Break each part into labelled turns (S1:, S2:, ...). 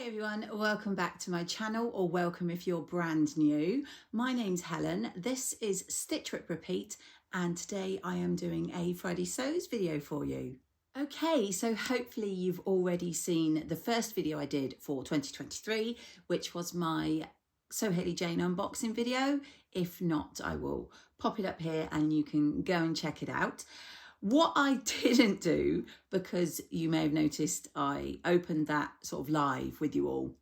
S1: Everyone, welcome back to my channel, or welcome if you're brand new. My name's Helen, this is Stitch Rip Repeat, and today I am doing a Friday Sews video for you. Okay, so hopefully you've already seen the first video I did for 2023, which was my Sew Hayley Jane unboxing video. If not, I will pop it up here and you can go and check it out. What I didn't do, because you may have noticed I opened that sort of live with you all,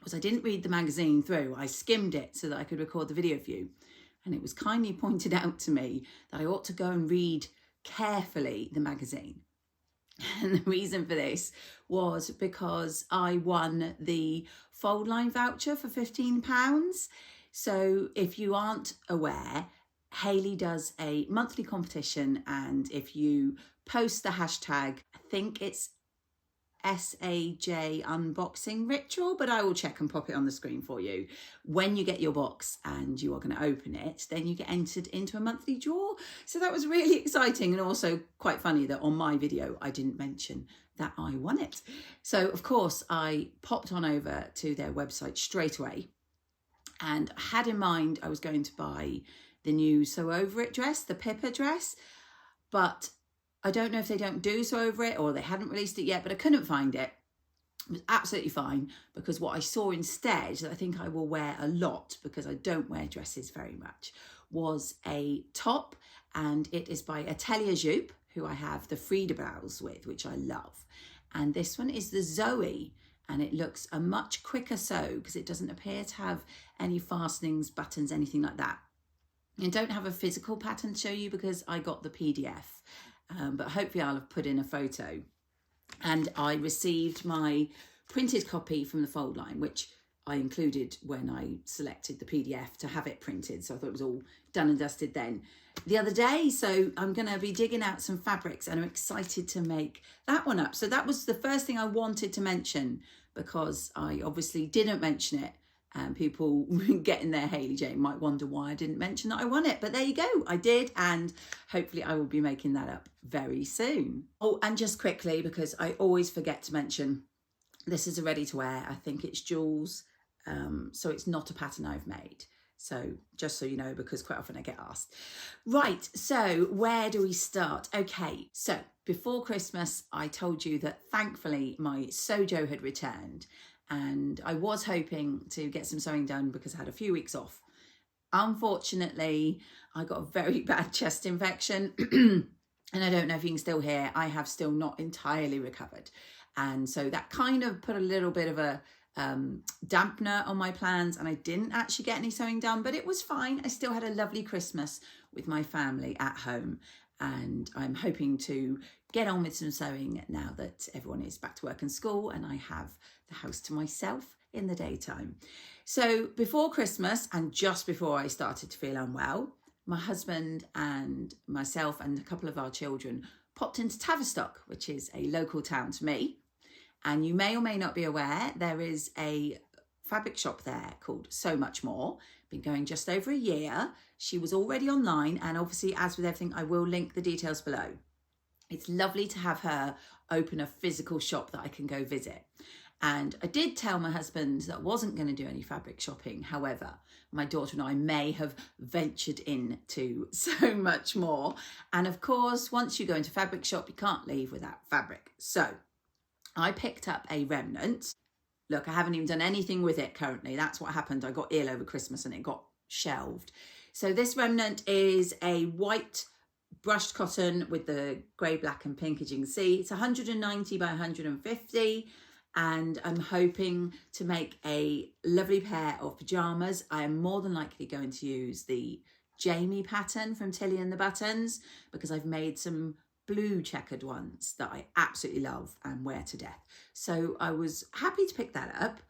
S1: was I didn't read the magazine through. I skimmed it so that I could record the video for you. And it was kindly pointed out to me that I ought to go and read carefully the magazine. And the reason for this was because I won the fold line voucher for £15. So if you aren't aware, Hayley does a monthly competition, and if you post the hashtag, I think it's SAJ unboxing ritual, but I will check and pop it on the screen for you. When you get your box and you are going to open it, then you get entered into a monthly draw. So that was really exciting, and also quite funny that on my video I didn't mention that I won it. So of course I popped on over to their website straight away and had in mind I was going to buy the new Sew Over It dress, the Pippa dress, but I don't know if they don't do Sew Over It or they hadn't released it yet, but I couldn't find it. It was absolutely fine, because what I saw instead, that I think I will wear a lot because I don't wear dresses very much, was a top, and it is by Atelier Jupe, who I have the Frida blouse with, which I love. And this one is the Zoe, and it looks a much quicker sew because it doesn't appear to have any fastenings, buttons, anything like that. I don't have a physical pattern to show you because I got the PDF, but hopefully I'll have put in a photo. And I received my printed copy from the fold line, which I included when I selected the PDF to have it printed. So I thought it was all done and dusted then the other day. So I'm going to be digging out some fabrics and I'm excited to make that one up. So that was the first thing I wanted to mention, because I obviously didn't mention it. And people getting their Hayley Jane might wonder why I didn't mention that I won it. But there you go, I did, and hopefully I will be making that up very soon. Oh, and just quickly, because I always forget to mention, this is a ready to wear. I think it's Jules, so it's not a pattern I've made. So just so you know, because quite often I get asked. Right, so where do we start? Okay, so before Christmas, I told you that thankfully my Sojo had returned. And I was hoping to get some sewing done because I had a few weeks off. Unfortunately, I got a very bad chest infection. And I don't know if you can still hear, I have still not entirely recovered. And so that kind of put a little bit of a dampener on my plans, and I didn't actually get any sewing done, but it was fine. I still had a lovely Christmas with my family at home. And I'm hoping to get on with some sewing now that everyone is back to work and school and I have the house to myself in the daytime. So before Christmas, and just before I started to feel unwell, my husband and myself and a couple of our children popped into Tavistock, which is a local town to me. And you may or may not be aware, there is a fabric shop there called So Much More. Been going just over a year. She was already online, and obviously, as with everything, I will link the details below. It's lovely to have her open a physical shop that I can go visit. And I did tell my husband that I wasn't going to do any fabric shopping. However, my daughter and I may have ventured into So Much More. And of course, once you go into fabric shop, you can't leave without fabric. So I picked up a remnant. Look, I haven't even done anything with it currently. That's what happened. I got ill over Christmas and it got shelved. So this remnant is a white brushed cotton with the grey, black and pink, as you can see. It's 190 by 150. And I'm hoping to make a lovely pair of pyjamas. I am more than likely going to use the Jamie pattern from Tilly and the Buttons, because I've made some blue checkered ones that I absolutely love and wear to death. So I was happy to pick that up.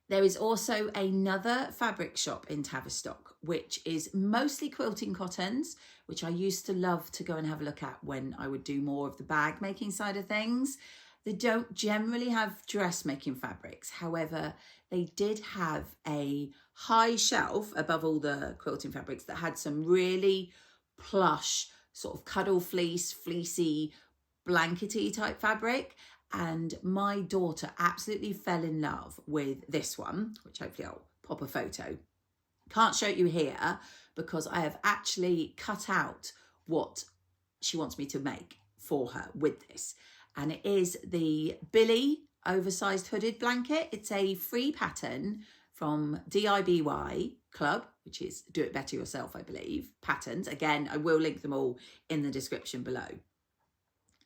S1: There is also another fabric shop in Tavistock, which is mostly quilting cottons, which I used to love to go and have a look at when I would do more of the bag making side of things. They don't generally have dressmaking fabrics. However, they did have a high shelf above all the quilting fabrics that had some really plush, sort of cuddle fleece, fleecy, blankety type fabric. And my daughter absolutely fell in love with this one, which hopefully I'll pop a photo. Can't show you here because I have actually cut out what she wants me to make for her with this. And it is the Billy oversized hooded blanket. It's a free pattern from DIY Club, which is Do It Better Yourself, I believe, patterns. Again, I will link them all in the description below.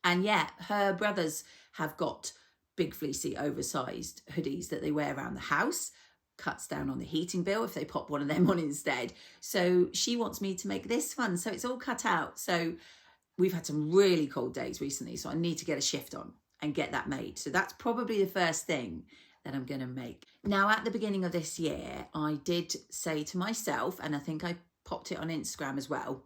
S1: And yeah, her brothers have got big fleecy oversized hoodies that they wear around the house. Cuts down on the heating bill if they pop one of them on instead. So she wants me to make this one. So it's all cut out. So we've had some really cold days recently. So I need to get a shift on and get that made. So that's probably the first thing that I'm going to make. Now, at the beginning of this year, I did say to myself, and I think I popped it on Instagram as well,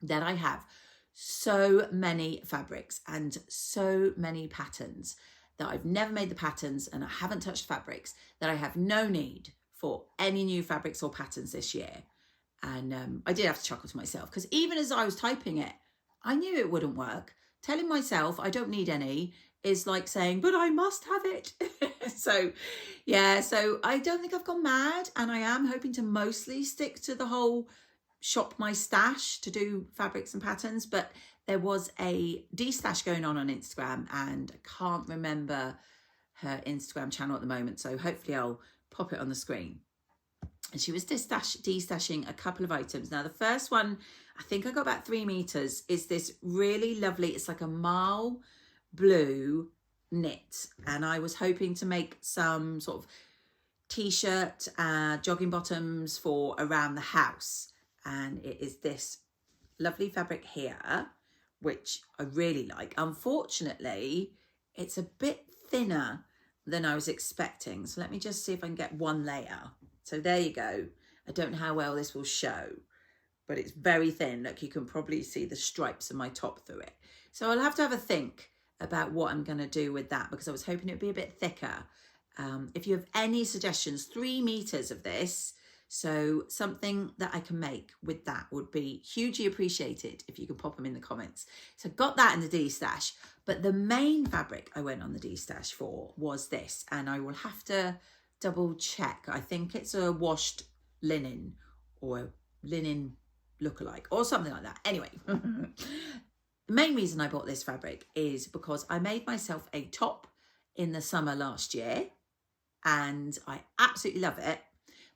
S1: that I have so many fabrics and so many patterns that I've never made the patterns and I haven't touched fabrics, that I have no need for any new fabrics or patterns this year. And I did have to chuckle to myself because even as I was typing it, I knew it wouldn't work. Telling myself I don't need any is like saying, but I must have it. So yeah, so I don't think I've gone mad, and I am hoping to mostly stick to the whole shop my stash to do fabrics and patterns. But there was a de-stash going on Instagram, and I can't remember her Instagram channel at the moment, so hopefully I'll pop it on the screen. And she was de-stashing a couple of items. Now the first one, I think I got about 3 meters, is this really lovely, it's like a marl blue knit, and I was hoping to make some sort of t-shirt, jogging bottoms for around the house. And it is this lovely fabric here, which I really like. Unfortunately, it's a bit thinner than I was expecting. So let me just see if I can get one layer. So there you go. I don't know how well this will show, but it's very thin. Look, you can probably see the stripes of my top through it. So I'll have to have a think about what I'm going to do with that, because I was hoping it would be a bit thicker. If you have any suggestions, 3 meters of this, so something that I can make with that would be hugely appreciated if you can pop them in the comments. So got that in the de-stash, but the main fabric I went on the de-stash for was this, and I will have to double check. I think it's a washed linen or linen lookalike or something like that. Anyway, the main reason I bought this fabric is because I made myself a top in the summer last year and I absolutely love it.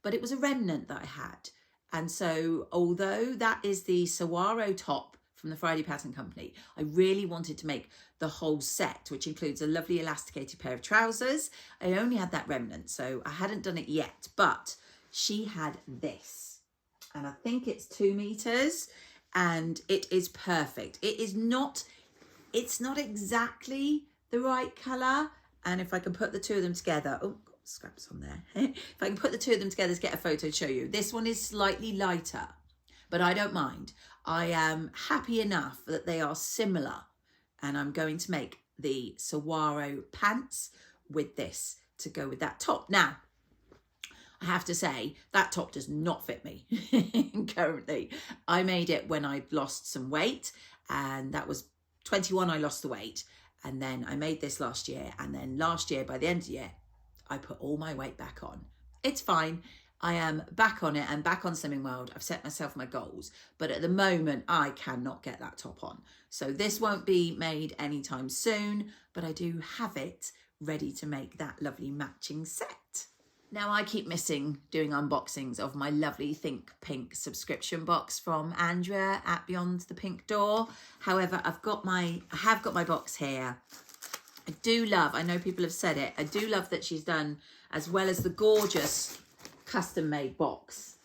S1: But it was a remnant that I had. And so although that is the Saguaro top from the Friday Pattern Company, I really wanted to make the whole set, which includes a lovely elasticated pair of trousers. I only had that remnant, so I hadn't done it yet, but she had this. And I think it's 2 meters and it is perfect. It's not exactly the right color. And if I can put the two of them together, oh, scraps on there. If I can put the two of them together to get a photo to show you. This one is slightly lighter, but I don't mind. I am happy enough that they are similar, and I'm going to make the Saguaro pants with this to go with that top. Now, I have to say that top does not fit me currently. I made it when I lost some weight, and that was 21 I lost the weight, and then I made this last year, and then last year by the end of the year I put all my weight back on. It's fine. I am back on it and back on Slimming World. I've set myself my goals, but at the moment I cannot get that top on. So this won't be made anytime soon, but I do have it ready to make that lovely matching set. Now I keep missing doing unboxings of my lovely Think Pink subscription box from Andrea at Beyond the Pink Door. However, I have got my box here. I do love, I know people have said it, I do love that she's done, as well as the gorgeous custom made box,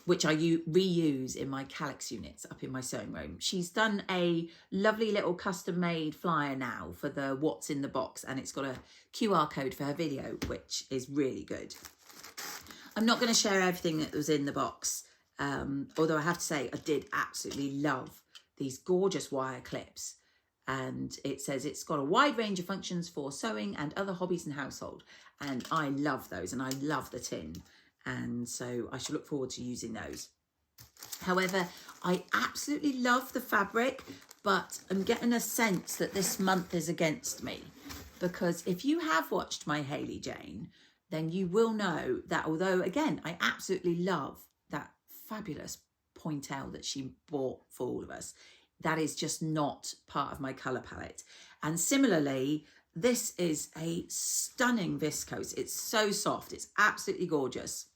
S1: which I reuse in my Calyx units up in my sewing room. She's done a lovely little custom made flyer now for the what's in the box, and it's got a QR code for her video, which is really good. I'm not going to share everything that was in the box, although I have to say I did absolutely love these gorgeous wire clips. And it says it's got a wide range of functions for sewing and other hobbies and household. And I love those, and I love the tin. And so I shall look forward to using those. However, I absolutely love the fabric, but I'm getting a sense that this month is against me, because if you have watched my Hayley Jane, then you will know that although, again, I absolutely love that fabulous pointel that she bought for all of us, that is just not part of my colour palette. And similarly, this is a stunning viscose. It's so soft. It's absolutely gorgeous.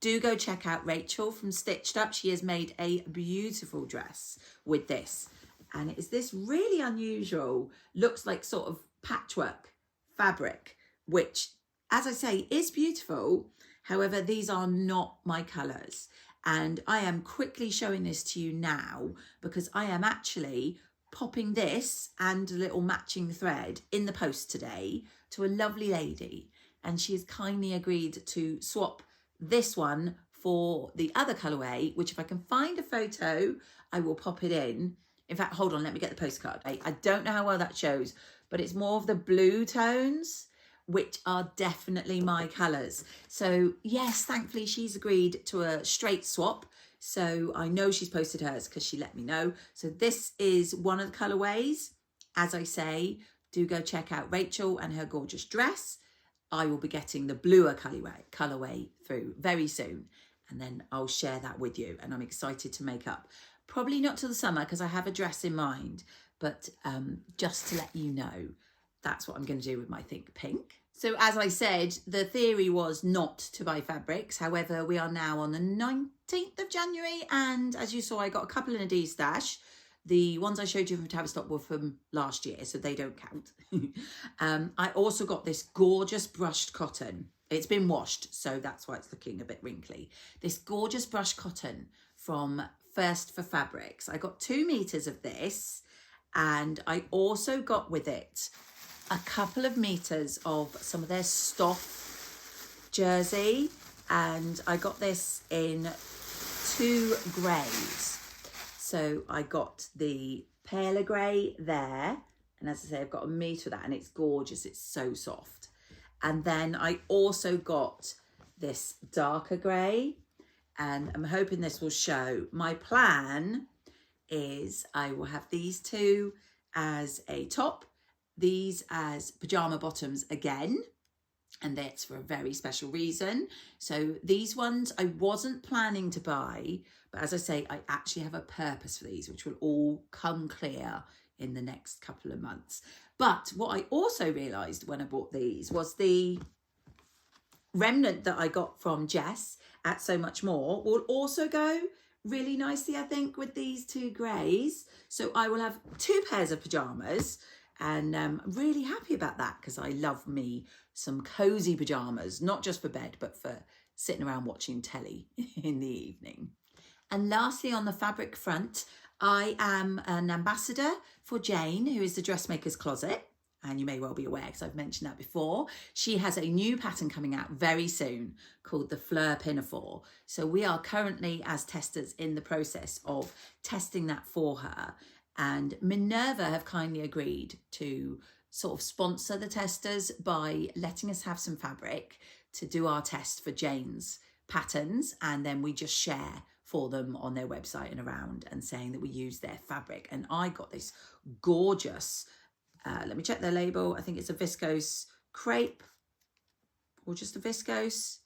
S1: Do go check out Rachel from Stitched Up. She has made a beautiful dress with this. And it is this really unusual, looks like sort of patchwork fabric, which, as I say, is beautiful. However, these are not my colours. And I am quickly showing this to you now because I am actually popping this and a little matching thread in the post today to a lovely lady. And she has kindly agreed to swap this one for the other colourway, which if I can find a photo, I will pop it in. In fact, hold on, let me get the postcard. I don't know how well that shows, but it's more of the blue tones, which are definitely my colours. So yes, thankfully she's agreed to a straight swap. So I know she's posted hers because she let me know. So this is one of the colourways. As I say, do go check out Rachel and her gorgeous dress. I will be getting the bluer colourway through very soon. And then I'll share that with you. And I'm excited to make up. Probably not till the summer because I have a dress in mind. But just to let you know, that's what I'm going to do with my Think Pink. So as I said, the theory was not to buy fabrics. However, we are now on the 19th of January. And as you saw, I got a couple in a D stash. The ones I showed you from Tavistock were from last year, so they don't count. I also got this gorgeous brushed cotton. It's been washed, so that's why it's looking a bit wrinkly. This gorgeous brushed cotton from First for Fabrics. I got 2 meters of this, and I also got with it a couple of meters of some of their Stoff jersey, and I got this in 2 greys. So I got the paler grey there, and as I say, I've got a metre of that, and it's gorgeous. It's so soft. And then I also got this darker grey, and I'm hoping this will show. My plan is I will have these 2 as a top, these as pyjama bottoms again, and that's for a very special reason. So these ones I wasn't planning to buy, but as I say, I actually have a purpose for these, which will all come clear in the next couple of months. But what I also realised when I bought these was the remnant that I got from Jess at So Much More will also go really nicely, I think, with these 2 greys. So I will have 2 pairs of pyjamas, and I'm really happy about that because I love me some cosy pyjamas, not just for bed, but for sitting around watching telly in the evening. And lastly, on the fabric front, I am an ambassador for Jane, who is the Dressmaker's Closet. And you may well be aware because I've mentioned that before. She has a new pattern coming out very soon called the Fleur Pinafore. So we are currently, as testers, in the process of testing that for her. And Minerva have kindly agreed to sort of sponsor the testers by letting us have some fabric to do our test for Jane's patterns. And then we just share for them on their website and around, and saying that we use their fabric. And I got this gorgeous, let me check their label. I think it's a viscose crepe or just a viscose.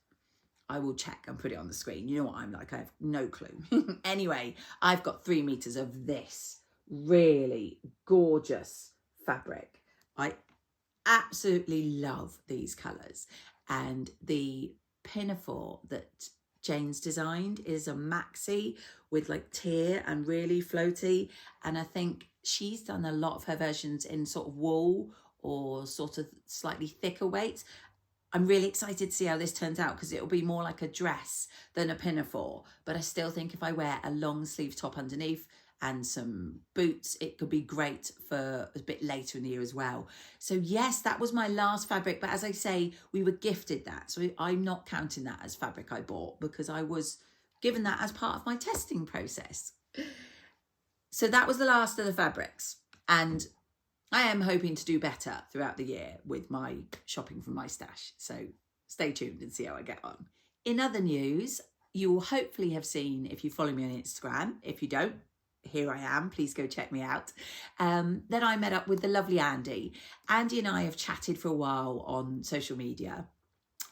S1: I will check and put it on the screen. You know what I'm like, I have no clue. Anyway, I've got 3 meters of this really gorgeous fabric. I absolutely love these colours, and the pinafore that Jane's designed is a maxi with like tier and really floaty, and I think she's done a lot of her versions in sort of wool or sort of slightly thicker weights. I'm really excited to see how this turns out because it'll be more like a dress than a pinafore, but I still think if I wear a long sleeve top underneath and some boots, it could be great for a bit later in the year as well. So yes, that was my last fabric, but as I say, we were gifted that, so I'm not counting that as fabric I bought because I was given that as part of my testing process. So that was the last of the fabrics, and I am hoping to do better throughout the year with my shopping from my stash, so stay tuned and see how I get on. In other news, you will hopefully have seen if you follow me on Instagram. If you don't, here I am, please go check me out. Then I met up with the lovely Andie. Andie and I have chatted for a while on social media,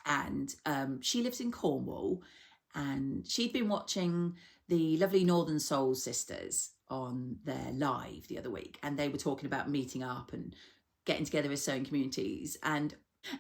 S1: and she lives in Cornwall, and she'd been watching the lovely Northern Soul sisters on their live the other week, and they were talking about meeting up and getting together as sewing communities. And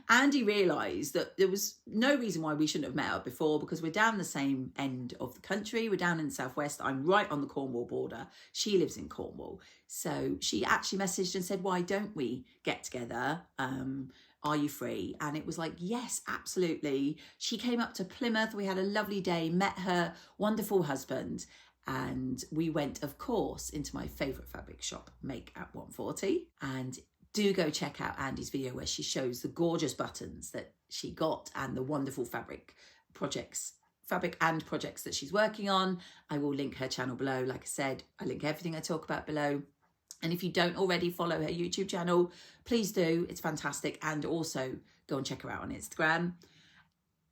S1: Andie realised that there was no reason why we shouldn't have met up before, because we're down the same end of the country. We're down in the southwest. I'm right on the Cornwall border. She lives in Cornwall. So she actually messaged and said, why don't we get together? Are you free? And it was like, yes, absolutely. She came up to Plymouth. We had a lovely day, met her wonderful husband. And we went, of course, into my favourite fabric shop, Make at 140. And do go check out Andie's video where she shows the gorgeous buttons that she got and the wonderful fabric and projects that she's working on. I will link her channel below. Like I said, I link everything I talk about below. And if you don't already follow her YouTube channel, please do. It's fantastic. And also go and check her out on Instagram.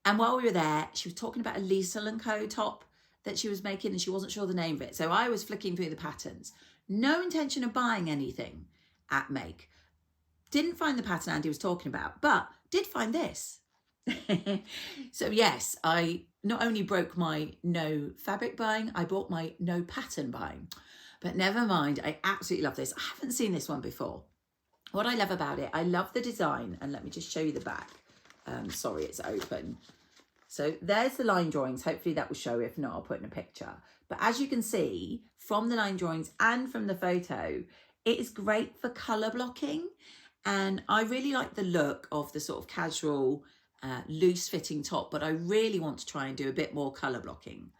S1: And while we were there, she was talking about a Lisa & Co top that she was making, and she wasn't sure the name of it. So I was flicking through the patterns. No intention of buying anything at Make. Didn't find the pattern Andie was talking about, but did find this. So yes, I not only broke my no fabric buying, I bought my no pattern buying. But never mind, I absolutely love this. I haven't seen this one before. What I love about it, I love the design. And let me just show you the back. Sorry, it's open. So there's the line drawings. Hopefully that will show. If not, I'll put in a picture. But as you can see from the line drawings and from the photo, it is great for colour blocking. And I really like the look of the sort of casual, loose fitting top, but I really want to try and do a bit more colour blocking.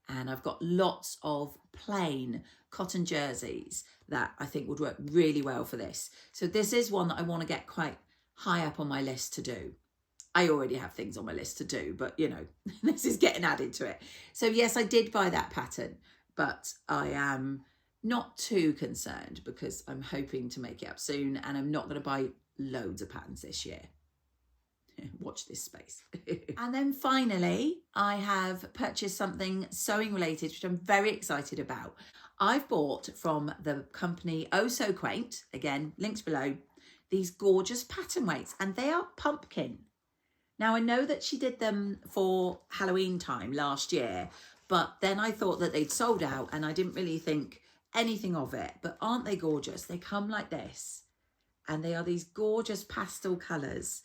S1: And I've got lots of plain cotton jerseys that I think would work really well for this. So this is one that I want to get quite high up on my list to do. I already have things on my list to do, but you know, this is getting added to it. So yes, I did buy that pattern, but I am not too concerned because I'm hoping to make it up soon, and I'm not going to buy loads of patterns this year. Watch this space. And then finally, I have purchased something sewing related, which I'm very excited about. I've bought from the company Oh So Quaint, again, links below, these gorgeous pattern weights, and they are pumpkin. Now, I know that she did them for Halloween time last year, but then I thought that they'd sold out and I didn't really think anything of it. But aren't they gorgeous? They come like this, and they are these gorgeous pastel colours,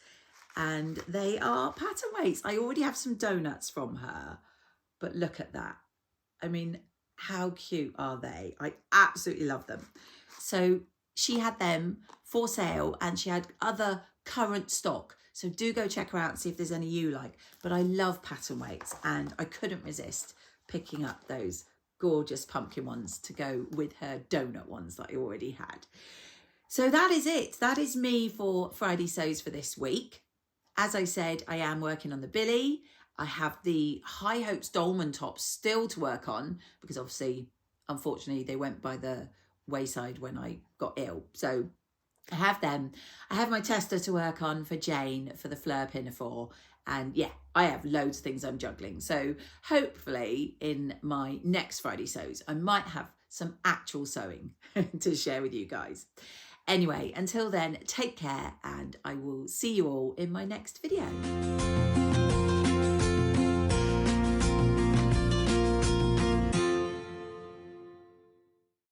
S1: and they are pattern weights. I already have some donuts from her, but look at that. I mean, how cute are they? I absolutely love them. So she had them for sale, and she had other current stock. So do go check her out and see if there's any you like. But I love pattern weights, and I couldn't resist picking up those gorgeous pumpkin ones to go with her donut ones that I already had. So that is it. That is me for Friday Sews for this week. As I said, I am working on the Billy. I have the High Hopes Dolman tops still to work on because obviously, unfortunately, they went by the wayside when I got ill. So I have them. I have my tester to work on for Jane for the Fleur Pinafore. And yeah, I have loads of things I'm juggling. So hopefully in my next Friday Sews, I might have some actual sewing to share with you guys. Anyway, until then, take care, and I will see you all in my next video.